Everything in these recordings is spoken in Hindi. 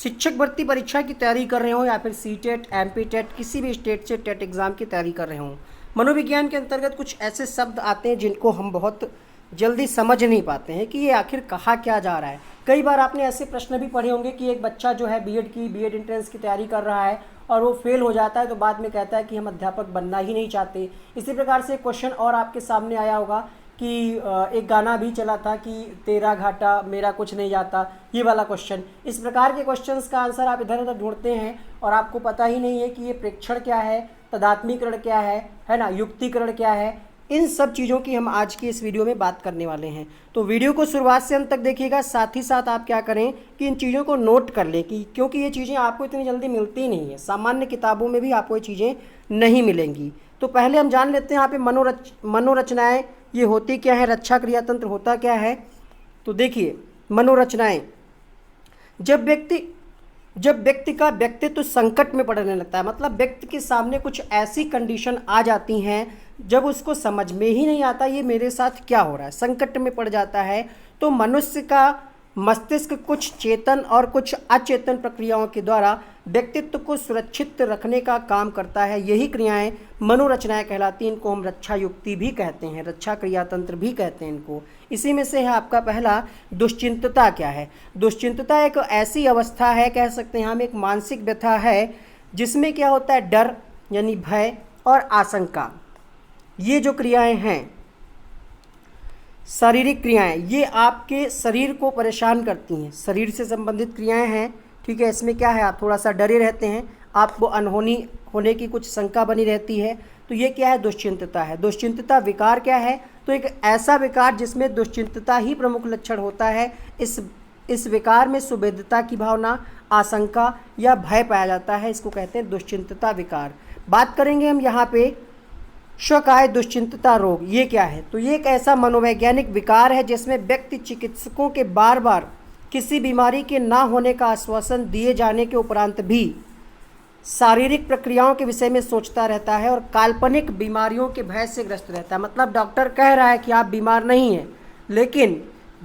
शिक्षक भर्ती परीक्षा की तैयारी कर रहे हो या फिर सीटेट, एमपी टेट, किसी भी स्टेट से टेट एग्ज़ाम की तैयारी कर रहे हो, मनोविज्ञान के अंतर्गत कुछ ऐसे शब्द आते हैं जिनको हम बहुत जल्दी समझ नहीं पाते हैं कि ये आखिर कहा क्या जा रहा है। कई बार आपने ऐसे प्रश्न भी पढ़े होंगे कि एक बच्चा जो है बीएड एंट्रेंस की तैयारी कर रहा है और वो फेल हो जाता है तो बाद में कहता है कि हम अध्यापक बनना ही नहीं चाहते। इसी प्रकार से क्वेश्चन और आपके सामने आया होगा कि एक गाना भी चला था कि तेरा घाटा मेरा कुछ नहीं जाता, ये वाला क्वेश्चन। इस प्रकार के क्वेश्चंस का आंसर आप इधर उधर ढूंढते हैं और आपको पता ही नहीं है कि ये प्रेक्षण क्या है, तदात्मीकरण क्या है ना, युक्तिकरण क्या है। इन सब चीज़ों की हम आज की इस वीडियो में बात करने वाले हैं। तो वीडियो को शुरुआत से अंत तक देखिएगा। साथ ही साथ आप क्या करें कि इन चीज़ों को नोट कर लें कि क्योंकि ये चीज़ें आपको इतनी जल्दी मिलती नहीं है, सामान्य किताबों में भी आपको ये चीज़ें नहीं मिलेंगी। तो पहले हम जान लेते हैं यहाँ पे मनोरचनाएँ ये होती क्या है, रक्षा क्रिया तंत्र होता क्या है। तो देखिए, मनोरचनाएँ, जब व्यक्ति का व्यक्तित्व संकट में पड़ने लगता है, मतलब व्यक्ति के सामने कुछ ऐसी कंडीशन आ जाती हैं जब उसको समझ में ही नहीं आता ये मेरे साथ क्या हो रहा है, संकट में पड़ जाता है, तो मनुष्य का मस्तिष्क कुछ चेतन और कुछ अचेतन प्रक्रियाओं के द्वारा व्यक्तित्व को सुरक्षित रखने का काम करता है। यही क्रियाएं मनोरचनाएं कहलाती हैं। इनको हम रक्षा युक्ति भी कहते हैं, रक्षा क्रिया तंत्र भी कहते हैं इनको। इसी में से है आपका पहला दुश्चिंतता। क्या है दुश्चिंतता? एक ऐसी अवस्था है, कह सकते हैं हम, एक मानसिक व्यथा है जिसमें क्या होता है, डर यानी भय और आशंका, ये जो क्रियाएं हैं, शारीरिक क्रियाएं, ये आपके शरीर को परेशान करती हैं, शरीर से संबंधित क्रियाएं हैं। ठीक है, इसमें क्या है, आप थोड़ा सा डरे रहते हैं, आपको अनहोनी होने की कुछ शंका बनी रहती है, तो ये क्या है, दुश्चिंतता है। दुश्चिंतता विकार क्या है? तो एक ऐसा विकार जिसमें दुश्चिंतता ही प्रमुख लक्षण होता है। इस विकार में सुबेदता की भावना, आशंका या भय पाया जाता है, इसको कहते हैं दुश्चिंतता विकार। बात करेंगे हम यहाँ पे शकाय दुश्चिंतता रोग। ये क्या है? तो ये एक ऐसा मनोवैज्ञानिक विकार है जिसमें व्यक्ति चिकित्सकों के बार बार किसी बीमारी के ना होने का आश्वासन दिए जाने के उपरांत भी शारीरिक प्रक्रियाओं के विषय में सोचता रहता है और काल्पनिक बीमारियों के भय से ग्रस्त रहता है। मतलब डॉक्टर कह रहा है कि आप बीमार नहीं हैं, लेकिन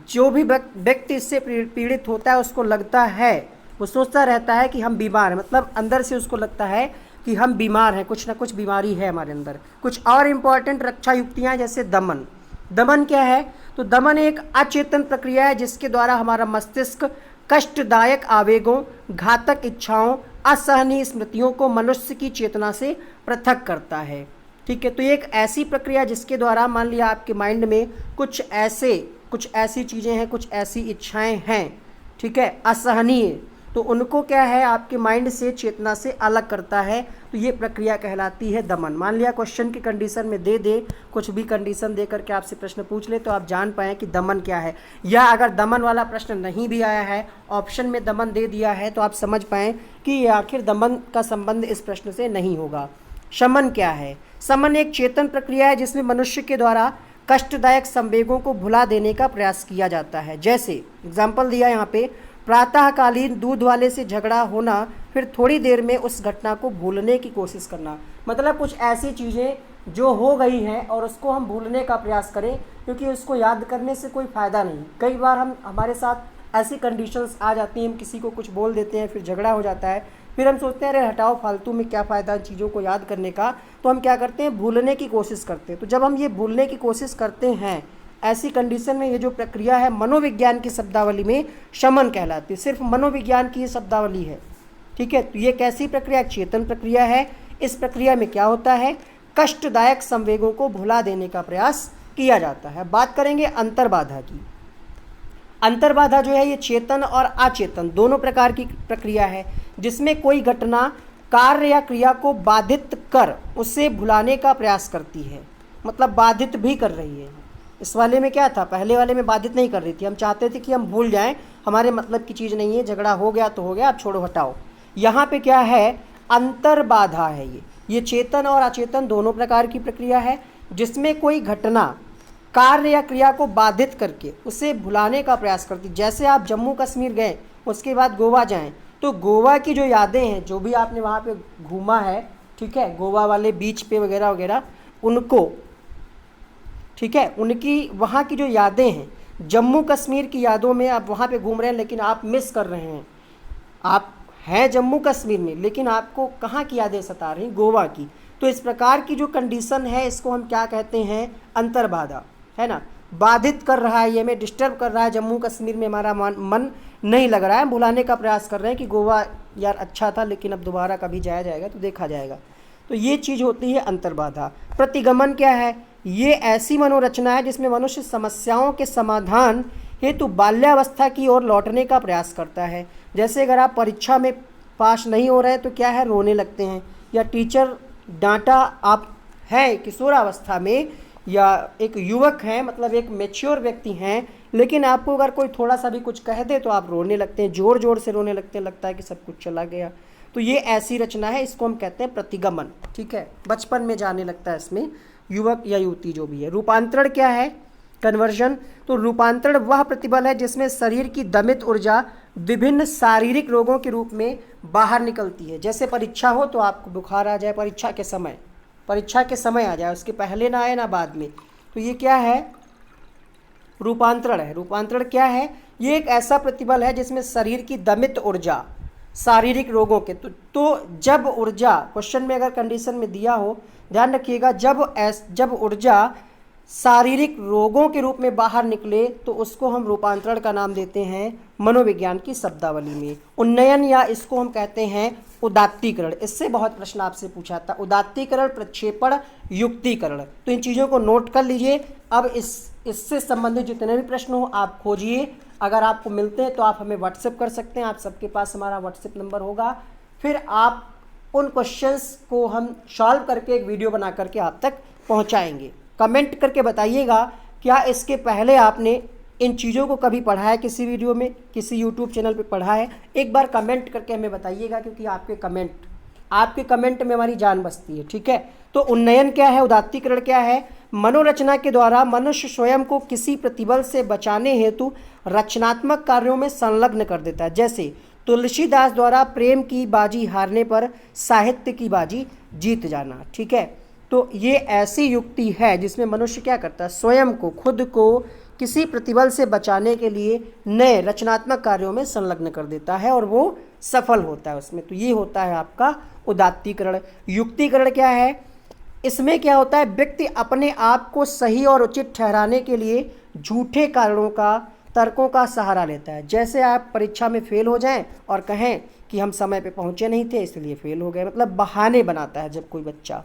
जो भी व्यक्ति इससे पीड़ित होता है उसको लगता है, वो सोचता रहता है कि हम बीमार हैं, मतलब अंदर से उसको लगता है कि हम बीमार हैं, कुछ ना कुछ बीमारी है हमारे अंदर। कुछ और इम्पॉर्टेंट रक्षा युक्तियाँ, जैसे दमन। दमन क्या है? तो दमन एक अचेतन प्रक्रिया है जिसके द्वारा हमारा मस्तिष्क कष्टदायक आवेगों, घातक इच्छाओं, असहनीय स्मृतियों को मनुष्य की चेतना से पृथक करता है। ठीक है, तो ये एक ऐसी प्रक्रिया जिसके द्वारा, मान लिया आपके माइंड में कुछ ऐसी चीज़ें हैं, कुछ ऐसी इच्छाएं हैं, ठीक है, असहनीय, तो उनको क्या है, आपके माइंड से, चेतना से अलग करता है। तो ये प्रक्रिया कहलाती है दमन। मान लिया क्वेश्चन की कंडीशन में दे कुछ भी कंडीशन दे करके आपसे प्रश्न पूछ ले तो आप जान पाएँ कि दमन क्या है। या अगर दमन वाला प्रश्न नहीं भी आया है, ऑप्शन में दमन दे दिया है, तो आप समझ पाएँ कि ये आखिर दमन का संबंध इस प्रश्न से नहीं होगा। शमन क्या है? शमन एक चेतन प्रक्रिया है जिसमें मनुष्य के द्वारा कष्टदायक संवेगों को भुला देने का प्रयास किया जाता है। जैसे एग्जाम्पल दिया यहाँ पे, प्रातःकालीन दूध वाले से झगड़ा होना, फिर थोड़ी देर में उस घटना को भूलने की कोशिश करना। मतलब कुछ ऐसी चीज़ें जो हो गई हैं और उसको हम भूलने का प्रयास करें, क्योंकि उसको याद करने से कोई फ़ायदा नहीं। कई बार हमारे साथ ऐसी कंडीशंस आ जाती हैं, हम किसी को कुछ बोल देते हैं, फिर झगड़ा हो जाता है, फिर हम सोचते हैं अरे हटाओ, फालतू में क्या फ़ायदा चीज़ों को याद करने का। तो हम क्या करते हैं, भूलने की कोशिश करते हैं। तो जब हम ये भूलने की कोशिश करते हैं, ऐसी कंडीशन में ये जो प्रक्रिया है मनोविज्ञान की शब्दावली में शमन कहलाती है। सिर्फ मनोविज्ञान की ये शब्दावली है। ठीक है, तो ये कैसी प्रक्रिया? चेतन प्रक्रिया है। इस प्रक्रिया में क्या होता है, कष्टदायक संवेगों को भुला देने का प्रयास किया जाता है। बात करेंगे अंतर्बाधा की। अंतर्बाधा जो है ये चेतन और अचेतन दोनों प्रकार की प्रक्रिया है जिसमें कोई घटना कार्य या क्रिया को बाधित कर उसे भुलाने का प्रयास करती है, मतलब बाधित भी कर रही है। इस वाले में क्या था, पहले वाले में बाधित नहीं कर रही थी, हम चाहते थे कि हम भूल जाएं, हमारे मतलब की चीज़ नहीं है, झगड़ा हो गया तो हो गया, आप छोड़ो हटाओ। यहाँ पे क्या है, अंतर्बाधा है। ये चेतन और अचेतन दोनों प्रकार की प्रक्रिया है जिसमें कोई घटना कार्य या क्रिया को बाधित करके उसे भुलाने का प्रयास करती। जैसे आप जम्मू कश्मीर गए, उसके बाद गोवा जाएं, तो गोवा की जो यादें हैं, जो भी आपने वहाँ पे घूमा है, ठीक है, गोवा वाले बीच पे वगैरह वगैरह, उनको, ठीक है, उनकी वहाँ की जो यादें हैं, जम्मू कश्मीर की यादों में आप वहाँ पे घूम रहे हैं लेकिन आप मिस कर रहे हैं, आप हैं जम्मू कश्मीर में, लेकिन आपको कहाँ की यादें सता रही, गोवा की। तो इस प्रकार की जो कंडीशन है इसको हम क्या कहते हैं, अंतर्बाधा, है ना। बाधित कर रहा है, ये हमें डिस्टर्ब कर रहा है, जम्मू कश्मीर में हमारा मन नहीं लग रहा है, भुलाने का प्रयास कर रहे हैं कि गोवा यार अच्छा था लेकिन अब दोबारा कभी जाया जाएगा तो देखा जाएगा। तो ये चीज़ होती है अंतर्बाधा। प्रतिगमन क्या है, ये ऐसी मनोरचना है जिसमें मनुष्य समस्याओं के समाधान हेतु बाल्यावस्था की ओर लौटने का प्रयास करता है। जैसे अगर आप परीक्षा में पास नहीं हो रहे हैं तो क्या है, रोने लगते हैं, या टीचर डांटा, आप हैं किशोरावस्था में या एक युवक हैं, मतलब एक मैच्योर व्यक्ति हैं, लेकिन आपको अगर कोई थोड़ा सा भी कुछ कह दे तो आप रोने लगते हैं, ज़ोर ज़ोर से रोने लगते हैं, लगता है कि सब कुछ चला गया। तो ये ऐसी रचना है, इसको हम कहते हैं प्रतिगमन। ठीक है, बचपन में जाने लगता है इसमें युवक या युवती जो भी है। रूपांतरण क्या है, कन्वर्जन। तो रूपांतरण वह प्रतिबल है जिसमें शरीर की दमित ऊर्जा विभिन्न शारीरिक रोगों के रूप में बाहर निकलती है। जैसे परीक्षा हो तो आपको बुखार आ जाए, परीक्षा के समय आ जाए, उसके पहले ना आए ना बाद में, तो ये क्या है, रूपांतरण है। रूपांतरण क्या है, ये एक ऐसा प्रतिबल है जिसमें शरीर की दमित ऊर्जा शारीरिक रोगों के, तो जब ऊर्जा, क्वेश्चन में अगर कंडीशन में दिया हो, ध्यान रखिएगा, जब ऊर्जा शारीरिक रोगों के रूप में बाहर निकले तो उसको हम रूपांतरण का नाम देते हैं मनोविज्ञान की शब्दावली में। उन्नयन, या इसको हम कहते हैं उदात्तीकरण। इससे बहुत प्रश्न आपसे पूछा था, उदात्तीकरण, प्रक्षेपण, युक्तिकरण। तो इन चीज़ों को नोट कर लीजिए। अब इससे संबंधित जितने भी प्रश्न हो आप खोजिए, अगर आपको मिलते हैं तो आप हमें व्हाट्सएप कर सकते हैं, आप सबके पास हमारा व्हाट्सएप नंबर होगा। फिर आप उन क्वेश्चंस को हम सॉल्व करके एक वीडियो बना करके आप तक पहुंचाएंगे। कमेंट करके बताइएगा क्या इसके पहले आपने इन चीज़ों को कभी पढ़ा है, किसी वीडियो में, किसी यूट्यूब चैनल पे पढ़ा है। एक बार कमेंट करके हमें बताइएगा, क्योंकि आपके कमेंट में हमारी जान बसती है। ठीक है, तो उन्नयन क्या है, उदात्तीकरण क्या है, मनोरचना के द्वारा मनुष्य स्वयं को किसी प्रतिबल से बचाने हेतु रचनात्मक कार्यों में संलग्न कर देता है। जैसे तुलसीदास द्वारा प्रेम की बाजी हारने पर साहित्य की बाजी जीत जाना। ठीक है, तो ये ऐसी युक्ति है जिसमें मनुष्य क्या करता है, स्वयं को, खुद को किसी प्रतिबल से बचाने के लिए नए रचनात्मक कार्यों में संलग्न कर देता है और वो सफल होता है उसमें। तो ये होता है आपका उदात्तीकरण। युक्तिकरण क्या है, इसमें क्या होता है, व्यक्ति अपने आप को सही और उचित ठहराने के लिए झूठे कारणों का, तर्कों का सहारा लेता है। जैसे आप परीक्षा में फेल हो जाएं और कहें कि हम समय पे पहुंचे नहीं थे इसलिए फेल हो गए, मतलब बहाने बनाता है जब कोई बच्चा।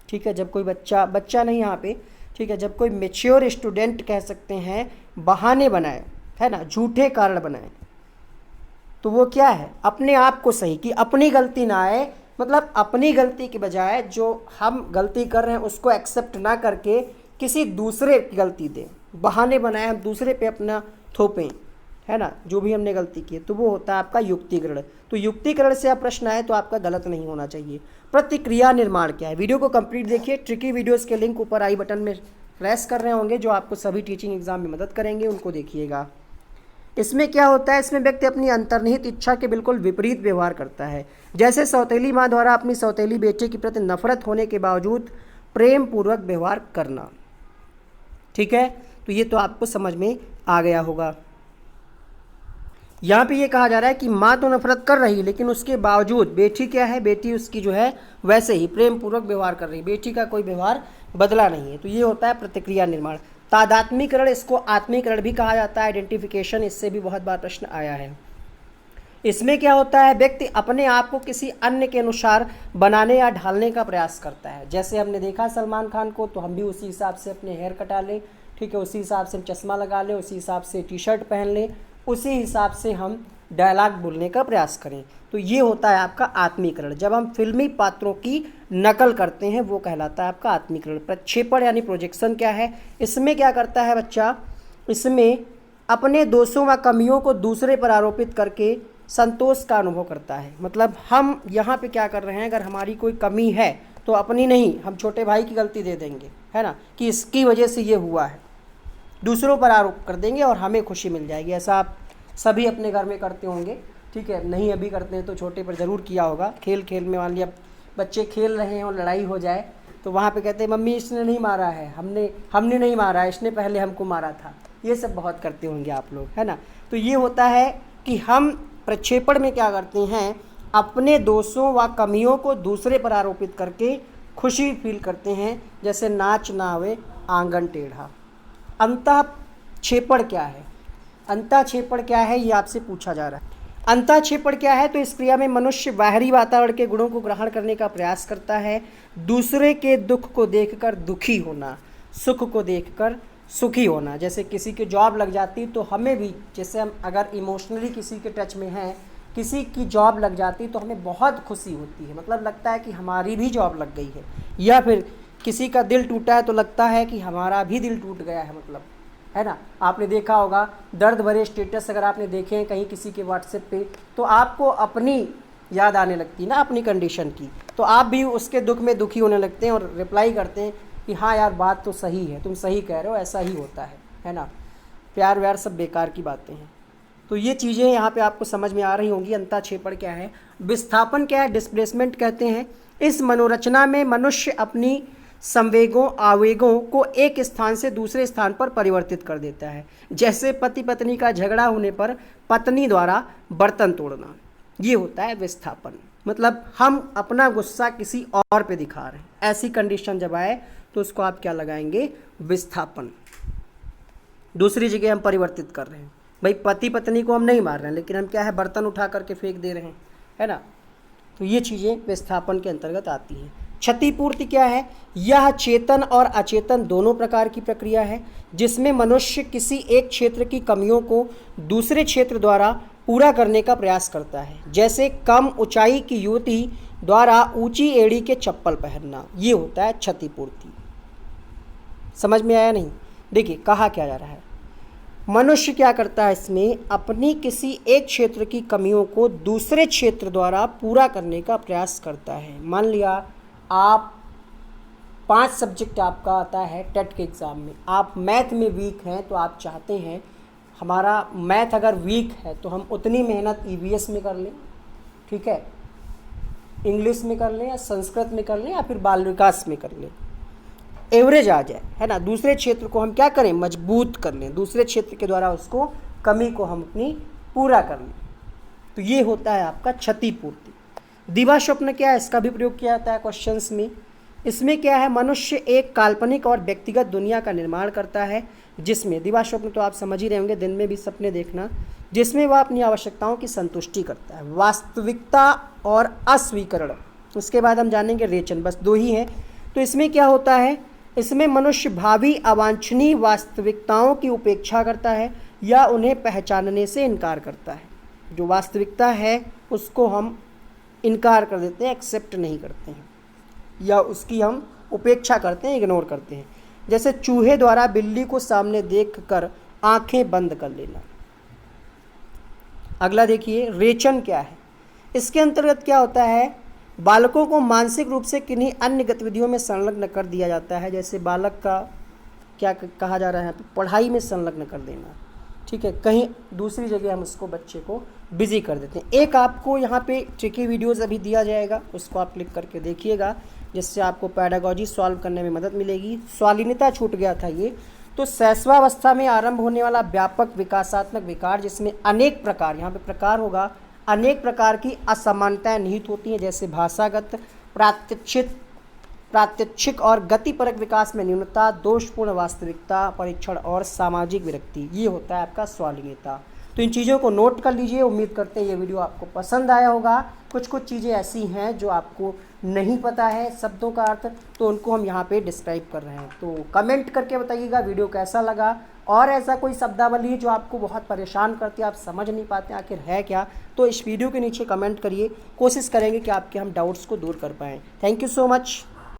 ठीक है, जब कोई बच्चा नहीं यहाँ पे, ठीक है, जब कोई मैच्योर स्टूडेंट कह सकते हैं बहाने बनाए, है ना, झूठे कारण बनाए, तो वो क्या है, अपने आप को सही, कि अपनी गलती ना आए, मतलब अपनी गलती के बजाय जो हम गलती कर रहे हैं उसको एक्सेप्ट ना करके किसी दूसरे की गलती दें, बहाने बनाए, हम दूसरे पे अपना थोपें, है ना, जो भी हमने गलती की है, तो वो होता है आपका युक्तिकरण। तो युक्तिकरण से आप प्रश्न आए तो आपका गलत नहीं होना चाहिए। प्रतिक्रिया निर्माण क्या है, वीडियो को कंप्लीट देखिए। ट्रिकी वीडियोस के लिंक ऊपर आई बटन में प्रेस कर रहे होंगे, जो आपको सभी टीचिंग एग्जाम में मदद करेंगे, उनको देखिएगा। इसमें क्या होता है, इसमें व्यक्ति अपनी अंतर्निहित इच्छा के बिल्कुल विपरीत व्यवहार करता है। जैसे सौतेली माँ द्वारा अपनी सौतेली बेटे के प्रति नफरत होने के बावजूद प्रेम पूर्वक व्यवहार करना। ठीक है, तो ये तो आपको समझ में आ गया होगा। यहाँ पे ये कहा जा रहा है कि माँ तो नफरत कर रही लेकिन उसके बावजूद बेटी क्या है, बेटी उसकी जो है वैसे ही प्रेम पूर्वक व्यवहार कर रही, बेटी का कोई व्यवहार बदला नहीं है। तो ये होता है प्रतिक्रिया निर्माण। तादात्मीकरण, इसको आत्मीकरण भी कहा जाता है, आइडेंटिफिकेशन, इससे भी बहुत बार प्रश्न आया है। इसमें क्या होता है, व्यक्ति अपने आप को किसी अन्य के अनुसार बनाने या ढालने का प्रयास करता है। जैसे हमने देखा सलमान खान को, तो हम भी उसी हिसाब से अपने हेयर कटा लें, ठीक है, उसी हिसाब से हम चश्मा लगा लें, उसी हिसाब से टी शर्ट पहन लें, उसी हिसाब से हम डायलॉग बोलने का प्रयास करें। तो ये होता है आपका आत्मीकरण। जब हम फिल्मी पात्रों की नकल करते हैं वो कहलाता है आपका आत्मीकरण। प्रक्षेपण यानी प्रोजेक्शन क्या है, इसमें क्या करता है बच्चा, इसमें अपने दोषों व कमियों को दूसरे पर आरोपित करके संतोष का अनुभव करता है। मतलब हम यहाँ पे क्या कर रहे हैं, अगर हमारी कोई कमी है तो अपनी नहीं, हम छोटे भाई की गलती दे देंगे, है ना, कि इसकी वजह से ये हुआ है, दूसरों पर आरोप कर देंगे और हमें खुशी मिल जाएगी। ऐसा आप सभी अपने घर में करते होंगे, ठीक है, नहीं अभी करते हैं तो छोटे पर ज़रूर किया होगा। खेल खेल में मान लिया बच्चे खेल रहे हैं और लड़ाई हो जाए तो वहाँ पे कहते हैं मम्मी इसने नहीं मारा है, हमने नहीं मारा है, इसने पहले हमको मारा था। ये सब बहुत करते होंगे आप लोग, है ना। तो ये होता है कि हम प्रक्षेपण में क्या करते हैं, अपने दोषों व कमियों को दूसरे पर आरोपित करके खुशी फील करते हैं, जैसे नाच ना आवे आंगन टेढ़ा। अंतःक्षेपण क्या है, अंतःक्षेपण क्या है, ये आपसे पूछा जा रहा है। अंतःक्षेपण क्या है, तो इस क्रिया में मनुष्य बाहरी वातावरण के गुणों को ग्रहण करने का प्रयास करता है। दूसरे के दुख को देखकर दुखी होना, सुख को देखकर सुखी होना। जैसे किसी की जॉब लग जाती तो हमें भी, जैसे हम अगर इमोशनली किसी के टच में हैं, किसी की जॉब लग जाती तो हमें बहुत खुशी होती है, मतलब लगता है कि हमारी भी जॉब लग गई है। या फिर किसी का दिल टूटा है तो लगता है कि हमारा भी दिल टूट गया है, मतलब है ना। आपने देखा होगा दर्द भरे स्टेटस अगर आपने देखे हैं कहीं किसी के व्हाट्सएप पे, तो आपको अपनी याद आने लगती है ना, अपनी कंडीशन की, तो आप भी उसके दुख में दुखी होने लगते हैं और रिप्लाई करते हैं कि हाँ यार बात तो सही है, तुम सही कह रहे हो, ऐसा ही होता है ना। प्यार व्यार सब बेकार की बातें हैं। तो ये चीज़ें यहाँ पे आपको समझ में आ रही होंगी। अंतःक्षेपण क्या है, विस्थापन क्या है, डिस्प्लेसमेंट कहते हैं। इस मनोरचना में मनुष्य अपनी संवेगों आवेगों को एक स्थान से दूसरे स्थान पर परिवर्तित कर देता है। जैसे पति पत्नी का झगड़ा होने पर पत्नी द्वारा बर्तन तोड़ना, ये होता है विस्थापन। मतलब हम अपना गुस्सा किसी और पे दिखा रहे हैं, ऐसी कंडीशन जब आए तो उसको आप क्या लगाएंगे, विस्थापन। दूसरी जगह हम परिवर्तित कर रहे हैं, भाई पति पत्नी को हम नहीं मार रहे हैं, लेकिन हम क्या है, बर्तन उठा करके फेंक दे रहे हैं, है ना। तो ये चीज़ें विस्थापन के अंतर्गत आती हैं। क्षतिपूर्ति क्या है, यह चेतन और अचेतन दोनों प्रकार की प्रक्रिया है, जिसमें मनुष्य किसी एक क्षेत्र की कमियों को दूसरे क्षेत्र द्वारा पूरा करने का प्रयास करता है। जैसे कम ऊंचाई की युवती द्वारा ऊंची एड़ी के चप्पल पहनना, ये होता है क्षतिपूर्ति। समझ में आया नहीं? देखिए कहा क्या जा रहा है, मनुष्य क्या करता है इसमें, अपनी किसी एक क्षेत्र की कमियों को दूसरे क्षेत्र द्वारा पूरा करने का प्रयास करता है। मान लिया आप 5 सब्जेक्ट आपका आता है टेट के एग्ज़ाम में, आप मैथ में वीक हैं, तो आप चाहते हैं हमारा मैथ अगर वीक है तो हम उतनी मेहनत ईवीएस में कर लें, ठीक है, इंग्लिश में कर लें या संस्कृत में कर लें या फिर बाल विकास में कर लें, एवरेज आ जाए, है ना। दूसरे क्षेत्र को हम क्या करें, मजबूत कर लें, दूसरे क्षेत्र के द्वारा उसको कमी को हम अपनी पूरा कर लें। तो ये होता है आपका क्षतिपूर्ति। दिवा स्वप्न क्या है, इसका भी प्रयोग किया जाता है क्वेश्चंस में। इसमें क्या है, मनुष्य एक काल्पनिक और व्यक्तिगत दुनिया का निर्माण करता है, जिसमें दिवा स्वप्न तो आप समझ ही रहे होंगे, दिन में भी सपने देखना, जिसमें वह अपनी आवश्यकताओं की संतुष्टि करता है। वास्तविकता और अस्वीकरण, उसके बाद हम जानेंगे रेचन, बस 2 ही हैं। तो इसमें क्या होता है, इसमें मनुष्य भावी अवांछनीय वास्तविकताओं की उपेक्षा करता है या उन्हें पहचानने से इनकार करता है। जो वास्तविकता है उसको हम इनकार कर देते हैं, एक्सेप्ट नहीं करते हैं, या उसकी हम उपेक्षा करते हैं, इग्नोर करते हैं। जैसे चूहे द्वारा बिल्ली को सामने देखकर आंखें बंद कर लेना। अगला देखिए रेचन क्या है, इसके अंतर्गत क्या होता है, बालकों को मानसिक रूप से किन्हीं अन्य गतिविधियों में संलग्न कर दिया जाता है। जैसे बालक का क्या कहा जा रहा है, पढ़ाई में संलग्न कर देना, ठीक है, कहीं दूसरी जगह हम उसको बच्चे को बिजी कर देते हैं। एक आपको यहाँ पे ट्रिकी वीडियोस अभी दिया जाएगा, उसको आप क्लिक करके देखिएगा, जिससे आपको पैडागॉजी सॉल्व करने में मदद मिलेगी। स्वालीनता छूट गया था ये, तो शैशवावस्था में आरंभ होने वाला व्यापक विकासात्मक विकार, जिसमें अनेक प्रकार, यहाँ पे प्रकार होगा, अनेक प्रकार की असमानताएं निहित होती हैं, जैसे भाषागत, प्रात्यक्षिक और गतिपरक विकास में न्यूनता, दोषपूर्ण वास्तविकता परीक्षण और सामाजिक विरक्ति, ये होता है आपका स्वालीनता। तो इन चीज़ों को नोट कर लीजिए। उम्मीद करते हैं ये वीडियो आपको पसंद आया होगा। कुछ चीज़ें ऐसी हैं जो आपको नहीं पता है शब्दों का अर्थ, तो उनको हम यहाँ पे डिस्क्राइब कर रहे हैं। तो कमेंट करके बताइएगा वीडियो कैसा लगा, और ऐसा कोई शब्दावली जो आपको बहुत परेशान करती है, आप समझ नहीं पाते आखिर है क्या, तो इस वीडियो के नीचे कमेंट करिए। कोशिश करेंगे कि आपके हम डाउट्स को दूर कर पाएँ। Thank you so much.